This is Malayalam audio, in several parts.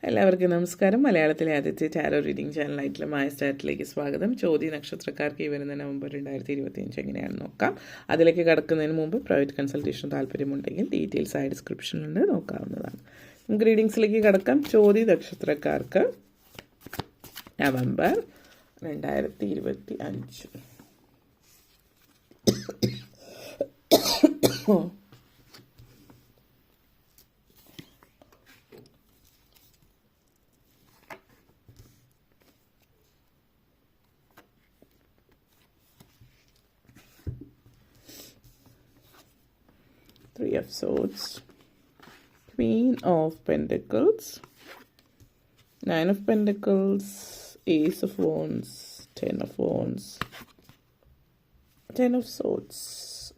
എല്ലാവർക്കും നമസ്കാരം. മലയാളത്തിലെ ആദ്യത്തെ ടാരോ റീഡിംഗ് ചാനലായിട്ടുള്ള മായ സ്റ്റാറ്റിലേക്ക് സ്വാഗതം. ചോതി നക്ഷത്രക്കാർക്ക് ഈ വരുന്ന നവംബർ 2025 എങ്ങനെയാണെന്ന് നോക്കാം. അതിലേക്ക് കടക്കുന്നതിന് മുമ്പ് പ്രൈവറ്റ് കൺസൾട്ടേഷൻ താല്പര്യമുണ്ടെങ്കിൽ ഡീറ്റെയിൽസ് ആയി ഡിസ്ക്രിപ്ഷനിലുണ്ട്, നോക്കാവുന്നതാണ്. നമുക്ക് റീഡിങ്സിലേക്ക് കടക്കാം. ചോതി നക്ഷത്രക്കാർക്ക് November 2025. Three of Swords, Queen of Pentacles, Nine of Pentacles, Ace of Wands, Ten of Wands, Ten of Swords.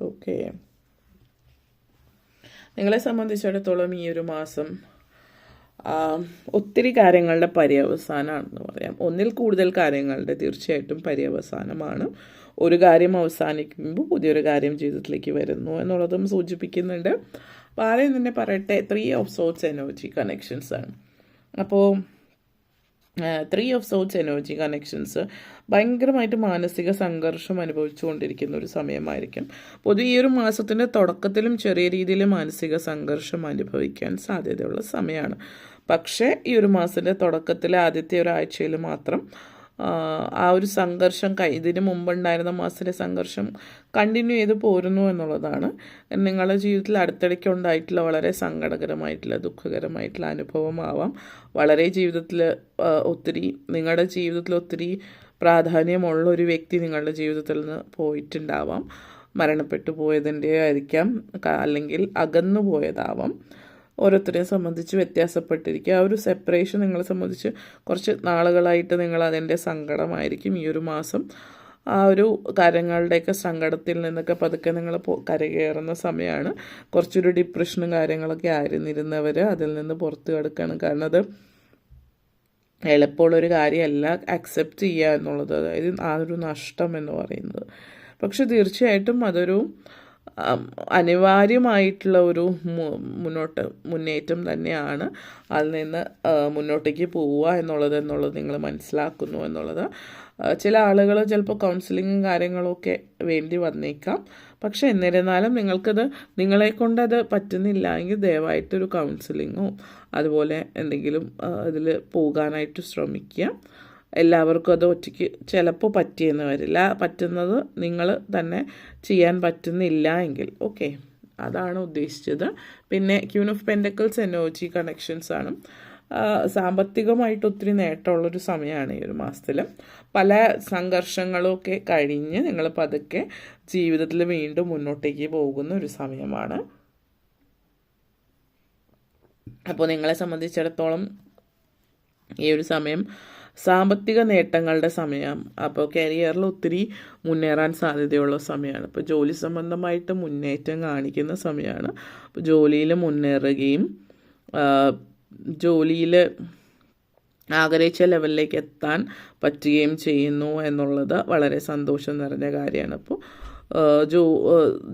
Okay. നിങ്ങളെ സംബന്ധിച്ചിടത്തോളം ഈ ഒരു മാസം ഒത്തിരി കാര്യങ്ങളുടെ പര്യവസാനമാണെന്ന് പറയാം. ഒന്നിൽ കൂടുതൽ കാര്യങ്ങളുടെ തീർച്ചയായിട്ടും പര്യവസാനമാണ്. ഒരു കാര്യം അവസാനിക്കുമ്പോൾ പുതിയൊരു കാര്യം ജീവിതത്തിലേക്ക് വരുന്നു എന്നുള്ളതും സൂചിപ്പിക്കുന്നുണ്ട്. അപ്പോൾ ആദ്യം തന്നെ പറയട്ടെ, 3 of Swords എനർജി കണക്ഷൻസ് ആണ്. അപ്പോൾ 3 of Swords എനർജി കണക്ഷൻസ് ഭയങ്കരമായിട്ട് മാനസിക സംഘർഷം അനുഭവിച്ചുകൊണ്ടിരിക്കുന്ന ഒരു സമയമായിരിക്കും. പൊതുവെ ഈ ഒരു മാസത്തിൻ്റെ തുടക്കത്തിലും ചെറിയ രീതിയിൽ മാനസിക സംഘർഷം അനുഭവിക്കാൻ സാധ്യതയുള്ള സമയമാണ്. പക്ഷേ ഈ ഒരു മാസത്തിൻ്റെ തുടക്കത്തിലെ ആദ്യത്തെ ഒരാഴ്ചയിൽ മാത്രം ആ ഒരു സംഘർഷം ഇതിന് മുമ്പുണ്ടായിരുന്ന മാസത്തിലെ സംഘർഷം കണ്ടിന്യൂ ചെയ്ത് പോരുന്നു എന്നുള്ളതാണ്. നിങ്ങളുടെ ജീവിതത്തിൽ അടുത്തിടയ്ക്ക് ഉണ്ടായിട്ടുള്ള വളരെ സങ്കടകരമായിട്ടുള്ള ദുഃഖകരമായിട്ടുള്ള അനുഭവമാവാം. വളരെ ജീവിതത്തിൽ നിങ്ങളുടെ ജീവിതത്തിൽ ഒത്തിരി പ്രാധാന്യമുള്ള ഒരു വ്യക്തി നിങ്ങളുടെ ജീവിതത്തിൽ നിന്ന് പോയിട്ടുണ്ടാവാം. മരണപ്പെട്ടു പോയതിൻ്റെ ആയിരിക്കാം, അല്ലെങ്കിൽ അകന്നു പോയതാവാം. ഓരോരുത്തരെയും സംബന്ധിച്ച് വ്യത്യാസപ്പെട്ടിരിക്കുക. ആ ഒരു സെപ്പറേഷൻ നിങ്ങളെ സംബന്ധിച്ച് കുറച്ച് നാളുകളായിട്ട് നിങ്ങൾ അതിൻ്റെ സങ്കടമായിരിക്കും. ഈ ഒരു മാസം ആ ഒരു കാര്യങ്ങളുടെയൊക്കെ സങ്കടത്തിൽ നിന്നൊക്കെ പതുക്കെ നിങ്ങൾ കരകയറുന്ന സമയമാണ്. കുറച്ചൊരു ഡിപ്രഷനും കാര്യങ്ങളൊക്കെ ആയിരുന്നിരുന്നവർ അതിൽ നിന്ന് പുറത്ത് കിടക്കുകയാണ്. കാരണം അത് എളുപ്പമുള്ളൊരു കാര്യമല്ല അക്സെപ്റ്റ് ചെയ്യുക എന്നുള്ളത്, അതായത് ആ ഒരു നഷ്ടം എന്ന് പറയുന്നത്. പക്ഷെ തീർച്ചയായിട്ടും അതൊരു അനിവാര്യമായിട്ടുള്ള ഒരു മുന്നേറ്റം തന്നെയാണ്. അതിൽ നിന്ന് മുന്നോട്ടേക്ക് പോവുക എന്നുള്ളത് നിങ്ങൾ മനസ്സിലാക്കുന്നു എന്നുള്ളത്. ചില ആളുകൾ ചിലപ്പോൾ കൗൺസിലിങ്ങും കാര്യങ്ങളൊക്കെ വേണ്ടി വന്നേക്കാം. പക്ഷെ എന്നിരുന്നാലും നിങ്ങളെക്കൊണ്ടത് പറ്റുന്നില്ല എങ്കിൽ ദയവായിട്ടൊരു കൗൺസിലിങ്ങോ അതുപോലെ എന്തെങ്കിലും ഇതിൽ പോകാനായിട്ട് ശ്രമിക്കുക. എല്ലാവർക്കും അത് ഒറ്റയ്ക്ക് ചിലപ്പോൾ പറ്റിയെന്ന് വരില്ല. പറ്റുന്നത് നിങ്ങൾ തന്നെ ചെയ്യാൻ പറ്റുന്നില്ല എങ്കിൽ ഓക്കെ, അതാണ് ഉദ്ദേശിച്ചത്. പിന്നെ queen of pentacles energy connections ആണ്. സാമ്പത്തികമായിട്ട് ഒത്തിരി നേട്ടമുള്ളൊരു സമയമാണ് ഈ ഒരു മാസത്തിൽ. പല സംഘർഷങ്ങളൊക്കെ കഴിഞ്ഞ് നിങ്ങൾ പതുക്കെ ജീവിതത്തിൽ വീണ്ടും മുന്നോട്ടേക്ക് പോകുന്ന ഒരു സമയമാണ്. അപ്പോൾ നിങ്ങളെ സംബന്ധിച്ചിടത്തോളം ഈ ഒരു സമയം സാമ്പത്തിക നേട്ടങ്ങളുടെ സമയം. അപ്പോൾ കരിയറിൽ ഒത്തിരി മുന്നേറാൻ സാധ്യതയുള്ള സമയമാണ്. ഇപ്പോൾ ജോലി സംബന്ധമായിട്ട് മുന്നേറ്റം കാണിക്കുന്ന സമയമാണ്. അപ്പോൾ ജോലിയിൽ മുന്നേറുകയും ജോലിയിൽ ആഗ്രഹിച്ച ലെവലിലേക്ക് എത്താൻ പറ്റുകയും ചെയ്യുന്നു എന്നുള്ളത് വളരെ സന്തോഷം നിറഞ്ഞ കാര്യമാണ്. അപ്പോൾ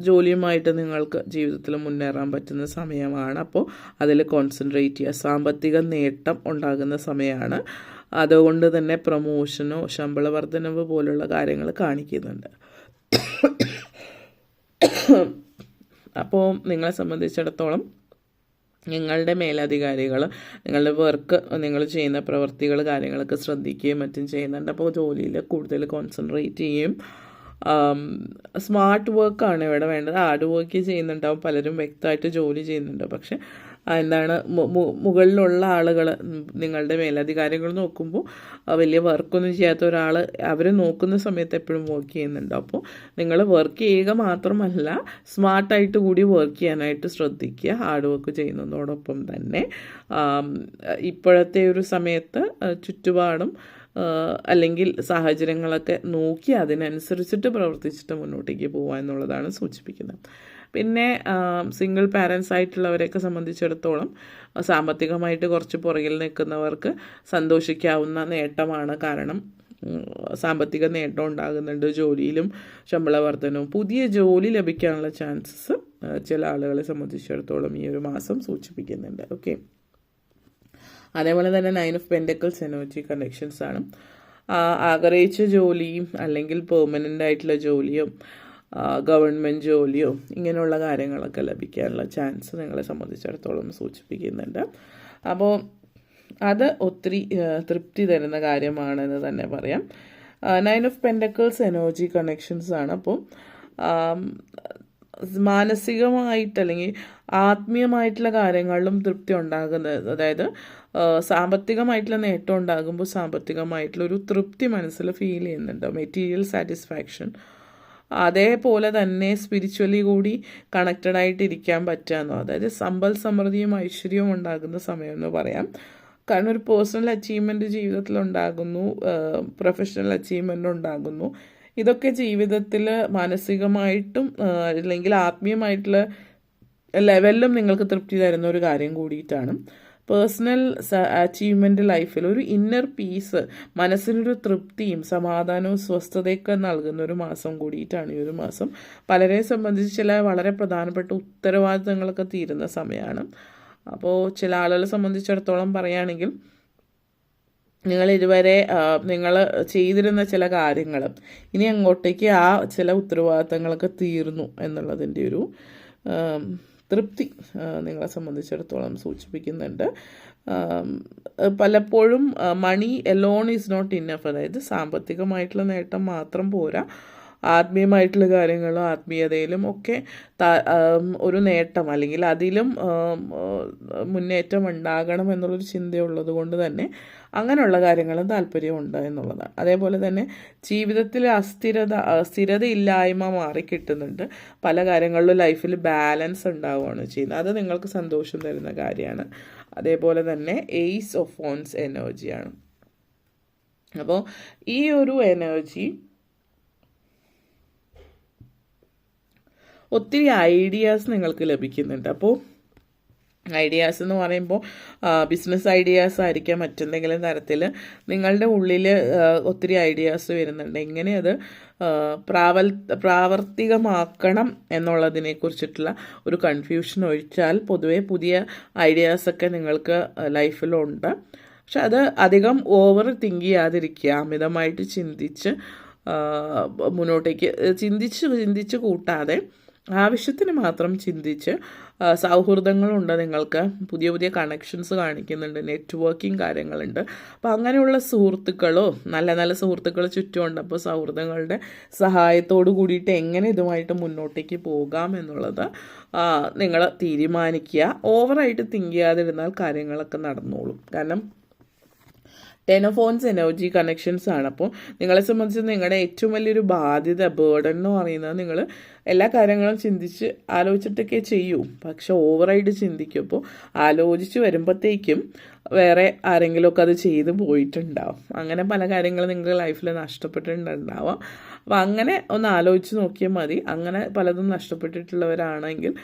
ജോലിയുമായിട്ട് നിങ്ങൾക്ക് ജീവിതത്തിൽ മുന്നേറാൻ പറ്റുന്ന സമയമാണ്. അപ്പോൾ അതിൽ കോൺസെൻട്രേറ്റ് ചെയ്യുക. സാമ്പത്തിക നേട്ടം ഉണ്ടാകുന്ന സമയമാണ്. അതുകൊണ്ട് തന്നെ പ്രമോഷനോ ശമ്പള വർധനവ് പോലുള്ള കാര്യങ്ങൾ കാണിക്കുന്നുണ്ട്. അപ്പോൾ നിങ്ങളെ സംബന്ധിച്ചിടത്തോളം നിങ്ങളുടെ മേലധികാരികൾ നിങ്ങളുടെ വർക്ക്, നിങ്ങൾ ചെയ്യുന്ന പ്രവൃത്തികൾ കാര്യങ്ങളൊക്കെ ശ്രദ്ധിക്കുകയും മറ്റും ചെയ്യുന്നുണ്ട്. അപ്പോൾ ജോലിയിൽ കൂടുതൽ കോൺസെൻട്രേറ്റ് ചെയ്യും. സ്മാർട്ട് വർക്കാണ് ഇവിടെ വേണ്ടത്. ഹാർഡ് വർക്ക് ചെയ്യുന്നുണ്ടാവും പലരും, വ്യക്തമായിട്ട് ജോലി ചെയ്യുന്നുണ്ട്. പക്ഷെ എന്താണ് മുകളിലുള്ള ആളുകൾ, നിങ്ങളുടെ മേലധികാരികൾ നോക്കുമ്പോൾ വലിയ വർക്കൊന്നും ചെയ്യാത്ത ഒരാൾ അവർ നോക്കുന്ന സമയത്ത് എപ്പോഴും വർക്ക് ചെയ്യുന്നുണ്ട്. അപ്പോൾ നിങ്ങൾ വർക്ക് ചെയ്യുക മാത്രമല്ല സ്മാർട്ടായിട്ട് കൂടി വർക്ക് ചെയ്യാനായിട്ട് ശ്രദ്ധിക്കുക, ഹാർഡ് വർക്ക് ചെയ്യുന്നതോടൊപ്പം തന്നെ. ഇപ്പോഴത്തെ ഒരു സമയത്ത് ചുറ്റുപാടും അല്ലെങ്കിൽ സാഹചര്യങ്ങളൊക്കെ നോക്കി അതിനനുസരിച്ചിട്ട് പ്രവർത്തിച്ചിട്ട് മുന്നോട്ടേക്ക് പോകുക എന്നുള്ളതാണ് സൂചിപ്പിക്കുന്നത്. പിന്നെ സിംഗിൾ പാരൻസ് ആയിട്ടുള്ളവരെയൊക്കെ സംബന്ധിച്ചിടത്തോളം സാമ്പത്തികമായിട്ട് കുറച്ച് പുറകിൽ നിൽക്കുന്നവർക്ക് സന്തോഷിക്കാവുന്ന നേട്ടമാണ്. കാരണം സാമ്പത്തിക നേട്ടം ഉണ്ടാകുന്നുണ്ട്. ജോലിയിലും ശമ്പള വർധനവും പുതിയ ജോലി ലഭിക്കാനുള്ള ചാൻസസ് ചില ആളുകളെ സംബന്ധിച്ചിടത്തോളം ഈ ഒരു മാസം സൂചിപ്പിക്കുന്നുണ്ട്. ഓക്കെ, അതേപോലെ തന്നെ 9 ഓഫ് പെൻറ്റക്കിൾസ് എനർജി കണക്ഷൻസ് ആണ്. ആഗ്രഹിച്ച ജോലിയും അല്ലെങ്കിൽ പെർമനൻ്റ് ആയിട്ടുള്ള ജോലിയോ ഗവൺമെൻറ് ജോലിയോ ഇങ്ങനെയുള്ള കാര്യങ്ങളൊക്കെ ലഭിക്കാനുള്ള ചാൻസ് നിങ്ങളെ സംബന്ധിച്ചിടത്തോളം സൂചിപ്പിക്കുന്നുണ്ട്. അപ്പോൾ അത് ഒത്തിരി തൃപ്തി തരുന്ന കാര്യമാണെന്ന് തന്നെ പറയാം. 9 ഓഫ് പെൻറ്റക്കിൾസ് എനർജി കണക്ഷൻസ് ആണ്. അപ്പോൾ മാനസികമായിട്ട് അല്ലെങ്കിൽ ആത്മീയമായിട്ടുള്ള കാര്യങ്ങളിലും തൃപ്തി ഉണ്ടാകുന്നത്, അതായത് സാമ്പത്തികമായിട്ടുള്ള നേട്ടം ഉണ്ടാകുമ്പോൾ സാമ്പത്തികമായിട്ടുള്ള ഒരു തൃപ്തി മനസ്സിൽ ഫീൽ ചെയ്യുന്നുണ്ട്, മെറ്റീരിയൽ സാറ്റിസ്ഫാക്ഷൻ. അതേപോലെ തന്നെ സ്പിരിച്വലി കൂടി കണക്റ്റഡ് ആയിട്ട് ഇരിക്കാൻ പറ്റുക, അതായത് സമ്പൽ സമൃദ്ധിയും ഐശ്വര്യവും ഉണ്ടാകുന്ന സമയം എന്ന് പറയാം. കാരണം ഒരു പേഴ്സണൽ അച്ചീവ്മെൻറ്റ് ജീവിതത്തിൽ ഉണ്ടാകുന്നു, പ്രൊഫഷണൽ അച്ചീവ്മെൻ്റ് ഉണ്ടാകുന്നു. ഇതൊക്കെ ജീവിതത്തിൽ മാനസികമായിട്ടും അല്ലെങ്കിൽ ആത്മീയമായിട്ടുള്ള ലെവലിലും നിങ്ങൾക്ക് തൃപ്തി തരുന്ന ഒരു കാര്യം കൂടിയിട്ടാണ്. പേഴ്സണൽ അച്ചീവ്മെൻ്റ് ലൈഫിൽ ഒരു ഇന്നർ പീസ്, മനസ്സിനൊരു തൃപ്തിയും സമാധാനവും സ്വസ്ഥതയൊക്കെ നൽകുന്ന ഒരു മാസം കൂടിയിട്ടാണ് ഈ ഒരു മാസം. പലരെ സംബന്ധിച്ച് ചില വളരെ പ്രധാനപ്പെട്ട ഉത്തരവാദിത്തങ്ങളൊക്കെ തീരുന്ന സമയമാണ്. അപ്പോൾ ചില ആളുകളെ സംബന്ധിച്ചിടത്തോളം പറയുകയാണെങ്കിൽ നിങ്ങൾ ഇതുവരെ നിങ്ങൾ ചെയ്തിരുന്ന ചില കാര്യങ്ങൾ ഇനി അങ്ങോട്ടേക്ക് ആ ചില ഉത്തരവാദിത്തങ്ങളൊക്കെ തീർന്നു എന്നുള്ളതിൻ്റെ ഒരു തൃപ്തി നിങ്ങളെ സംബന്ധിച്ചിടത്തോളം സൂചിപ്പിക്കുന്നുണ്ട്. പലപ്പോഴും മണി എലോൺ ഈസ് നോട്ട് ഇന്നഫ്, അതായത് സാമ്പത്തികമായിട്ടുള്ള നേട്ടം മാത്രം പോരാ, ആത്മീയമായിട്ടുള്ള കാര്യങ്ങളും ആത്മീയതയിലും ഒക്കെ ഒരു നേട്ടം അല്ലെങ്കിൽ അതിലും മുന്നേറ്റം ഉണ്ടാകണം എന്നുള്ളൊരു ചിന്തയുള്ളത് കൊണ്ട് തന്നെ അങ്ങനെയുള്ള കാര്യങ്ങളും താല്പര്യമുണ്ട് എന്നുള്ളതാണ്. അതേപോലെ തന്നെ ജീവിതത്തിൽ സ്ഥിരതയില്ലായ്മ മാറിക്കിട്ടുന്നുണ്ട്. പല കാര്യങ്ങളിലും ലൈഫിൽ ബാലൻസ് ഉണ്ടാവുകയാണ് ചെയ്യുന്നത്. അത് നിങ്ങൾക്ക് സന്തോഷം തരുന്ന കാര്യമാണ്. അതേപോലെ തന്നെ ഏസ് ഓഫ് വോൺസ് എനർജിയാണ്. അപ്പോൾ ഈ ഒരു എനർജി ഒത്തിരി ഐഡിയാസ് നിങ്ങൾക്ക് ലഭിക്കുന്നുണ്ട്. അപ്പോൾ ഐഡിയാസ് എന്ന് പറയുമ്പോൾ ബിസിനസ് ഐഡിയാസ് ആയിരിക്കാം, മറ്റെന്തെങ്കിലും തരത്തിൽ നിങ്ങളുടെ ഉള്ളിൽ ഒത്തിരി ഐഡിയാസ് വരുന്നുണ്ട്. എങ്ങനെ അത് പ്രാവർത്തികമാക്കണം എന്നുള്ളതിനെ കുറിച്ചിട്ടുള്ള ഒരു കൺഫ്യൂഷൻ ഒഴിച്ചാൽ പൊതുവെ പുതിയ ഐഡിയാസൊക്കെ നിങ്ങൾക്ക് ലൈഫിലുണ്ട്. പക്ഷെ അത് അധികം ഓവർ തിങ്ക് ചെയ്യാതിരിക്കുക, അമിതമായിട്ട് ചിന്തിച്ച് മുന്നോട്ടേക്ക് ചിന്തിച്ച് കൂട്ടാതെ ആവശ്യത്തിന് മാത്രം ചിന്തിച്ച്, സൗഹൃദങ്ങളുണ്ട്, നിങ്ങൾക്ക് പുതിയ പുതിയ കണക്ഷൻസ് കാണിക്കുന്നുണ്ട്, നെറ്റ്വർക്കിംഗ് കാര്യങ്ങളുണ്ട്. അപ്പോൾ അങ്ങനെയുള്ള സുഹൃത്തുക്കളോ നല്ല നല്ല സുഹൃത്തുക്കൾ ചുറ്റുമുണ്ട്. അപ്പോൾ സൗഹൃദങ്ങളുടെ സഹായത്തോടു കൂടിയിട്ട് എങ്ങനെ ഇതുമായിട്ട് മുന്നോട്ടേക്ക് പോകാം എന്നുള്ളത് നിങ്ങൾ തീരുമാനിക്കുക. ഓവറായിട്ട് തിങ്ക് ചെയ്യാതിരുന്നാൽ കാര്യങ്ങളൊക്കെ നടന്നോളും. കാരണം 10 ഓഫ് വോൺസ് എനർജി കണക്ഷൻസ് ആണ്. അപ്പോൾ നിങ്ങളെ സംബന്ധിച്ച് നിങ്ങളുടെ ഏറ്റവും വലിയൊരു ബാധ്യത, ബേർഡൻ എന്ന് പറയുന്നത് നിങ്ങൾ എല്ലാ കാര്യങ്ങളും ചിന്തിച്ച് ആലോചിച്ചിട്ടൊക്കെ ചെയ്യൂ. പക്ഷെ ഓവറായിട്ട് ചിന്തിക്കും. അപ്പോൾ ആലോചിച്ച് വരുമ്പോഴത്തേക്കും വേറെ ആരെങ്കിലുമൊക്കെ അത് ചെയ്ത് പോയിട്ടുണ്ടാവും. അങ്ങനെ പല കാര്യങ്ങളും നിങ്ങളുടെ ലൈഫിൽ നഷ്ടപ്പെട്ടിട്ടുണ്ടാവാം. അപ്പോൾ അങ്ങനെ ഒന്ന് ആലോചിച്ച് നോക്കിയാൽ മതി. അങ്ങനെ പലതും നഷ്ടപ്പെട്ടിട്ടുള്ളവരാണെങ്കിൽ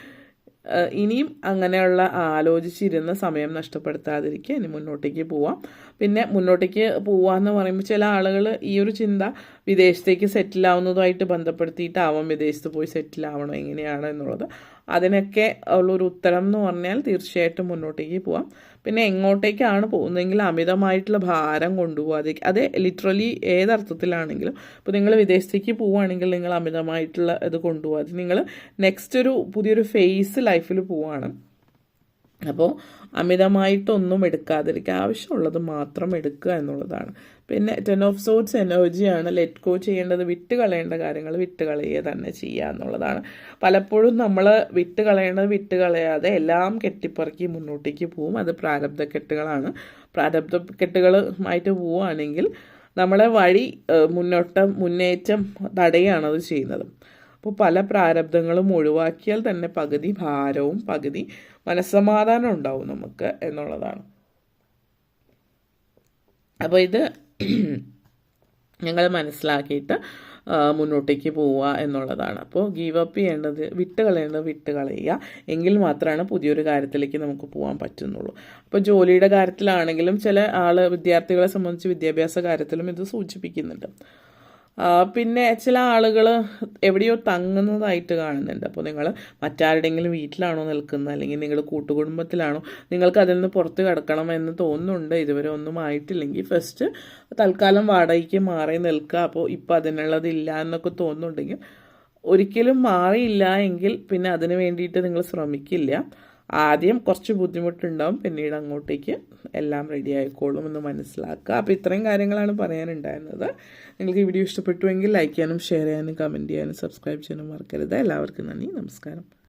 ഇനിയും അങ്ങനെയുള്ള ആലോചിച്ചിരുന്ന സമയം നഷ്ടപ്പെടുത്താതിരിക്കുക, ഇനി മുന്നോട്ടേക്ക് പോവാം. പിന്നെ മുന്നോട്ടേക്ക് പോവാന്ന് പറയുമ്പോൾ ചില ആളുകൾ ഈ ഒരു ചിന്ത വിദേശത്തേക്ക് സെറ്റിൽ ആവുന്നതുമായിട്ട് ബന്ധപ്പെടുത്തിയിട്ടാവാം വിദേശത്ത് പോയി സെറ്റിൽ ആവണം എങ്ങനെയാണ് എന്നുള്ളത്. അതിനൊക്കെ ഉള്ളൊരു ഉത്തരം എന്ന് പറഞ്ഞാൽ തീർച്ചയായിട്ടും മുന്നോട്ടേക്ക് പോവാം. പിന്നെ എങ്ങോട്ടേക്കാണ് പോകുന്നതെങ്കിൽ അമിതമായിട്ടുള്ള ഭാരം കൊണ്ടുപോകാതെ, അത് ലിറ്ററലി ഏതർത്ഥത്തിലാണെങ്കിലും. ഇപ്പോൾ നിങ്ങൾ വിദേശത്തേക്ക് പോവുകയാണെങ്കിൽ നിങ്ങൾ അമിതമായിട്ടുള്ള ഇത് കൊണ്ടുപോകാതെ നിങ്ങൾ നെക്സ്റ്റ് ഒരു പുതിയൊരു ഫേസ് ലൈഫിൽ പോവുകയാണ്. അപ്പോൾ അമിതമായിട്ടൊന്നും എടുക്കാതിരിക്കുക, ആവശ്യമുള്ളത് മാത്രം എടുക്കുക എന്നുള്ളതാണ്. പിന്നെ 10 ഓഫ് സോർട്സ് എനർജിയാണ്. ലെറ്റ് ഗോ ചെയ്യേണ്ടത്, വിട്ട് കളയേണ്ട കാര്യങ്ങൾ വിട്ട് കളയുക തന്നെ ചെയ്യുക എന്നുള്ളതാണ്. പലപ്പോഴും നമ്മൾ വിട്ട് കളയേണ്ടത് വിട്ട് കളയാതെ എല്ലാം കെട്ടിപ്പറക്കി മുന്നോട്ടേക്ക് പോവും. അത് പ്രാരബ്ധക്കെട്ടുകളാണ്. പ്രാരബ്ധക്കെട്ടുകളുമായിട്ട് പോവുകയാണെങ്കിൽ നമ്മളെ വഴി മുന്നേറ്റം തടയുകയാണ് അത് ചെയ്യുന്നത്. അപ്പോൾ പല പ്രാരബ്ധങ്ങളും ഒഴിവാക്കിയാൽ തന്നെ പകുതി ഭാരവും പകുതി മനസ്സമാധാനം ഉണ്ടാവും നമുക്ക് എന്നുള്ളതാണ്. അപ്പോൾ ഇത് ഞങ്ങൾ മനസ്സിലാക്കിയിട്ട് മുന്നോട്ടേക്ക് പോവുക എന്നുള്ളതാണ്. അപ്പോൾ ഗീവ് അപ്പ് ചെയ്യേണ്ടത്, വിട്ട് കളയുക, എങ്കിൽ മാത്രമാണ് പുതിയൊരു കാര്യത്തിലേക്ക് നമുക്ക് പോകാൻ പറ്റുന്നുള്ളൂ. അപ്പോൾ ജോലിയുടെ കാര്യത്തിലാണെങ്കിലും ചില വിദ്യാർത്ഥികളെ സംബന്ധിച്ച് വിദ്യാഭ്യാസ കാര്യത്തിലും ഇത് സൂചിപ്പിക്കുന്നുണ്ട്. പിന്നെ ചില ആളുകൾ എവിടെയോ തങ്ങുന്നതായിട്ട് കാണുന്നുണ്ട്. അപ്പോൾ നിങ്ങൾ മറ്റാരുടെയെങ്കിലും വീട്ടിലാണോ നിൽക്കുന്നത്, അല്ലെങ്കിൽ നിങ്ങൾ കൂട്ടുകുടുംബത്തിലാണോ, നിങ്ങൾക്ക് അതിൽ നിന്ന് പുറത്ത് കിടക്കണമെന്ന് തോന്നുന്നുണ്ട്, ഇതുവരെ ഒന്നും ആയിട്ടില്ലെങ്കിൽ ഫസ്റ്റ് തൽക്കാലം വാടകയ്ക്ക് മാറി നിൽക്കുക. അപ്പോൾ ഇപ്പോൾ അതിനുള്ളതില്ല എന്നൊക്കെ തോന്നുന്നുണ്ടെങ്കിൽ ഒരിക്കലും മാറിയില്ല എങ്കിൽ പിന്നെ അതിന് വേണ്ടിയിട്ട് നിങ്ങൾ ശ്രമിക്കില്ല. ആദ്യം കുറച്ച് ബുദ്ധിമുട്ടുണ്ടാവും, പിന്നീട് അങ്ങോട്ടേക്ക് എല്ലാം റെഡി ആയിക്കോളും എന്ന് മനസ്സിലാക്കുക. അപ്പോൾ ഇത്രയും കാര്യങ്ങളാണ് പറയാനുണ്ടായിരുന്നത്. നിങ്ങൾക്ക് ഈ വീഡിയോ ഇഷ്ടപ്പെട്ടുവെങ്കിൽ ലൈക്ക് ചെയ്യാനും ഷെയർ ചെയ്യാനും കമൻറ്റ് ചെയ്യാനും സബ്സ്ക്രൈബ് ചെയ്യാനും മറക്കരുത്. എല്ലാവർക്കും നന്ദി, നമസ്കാരം.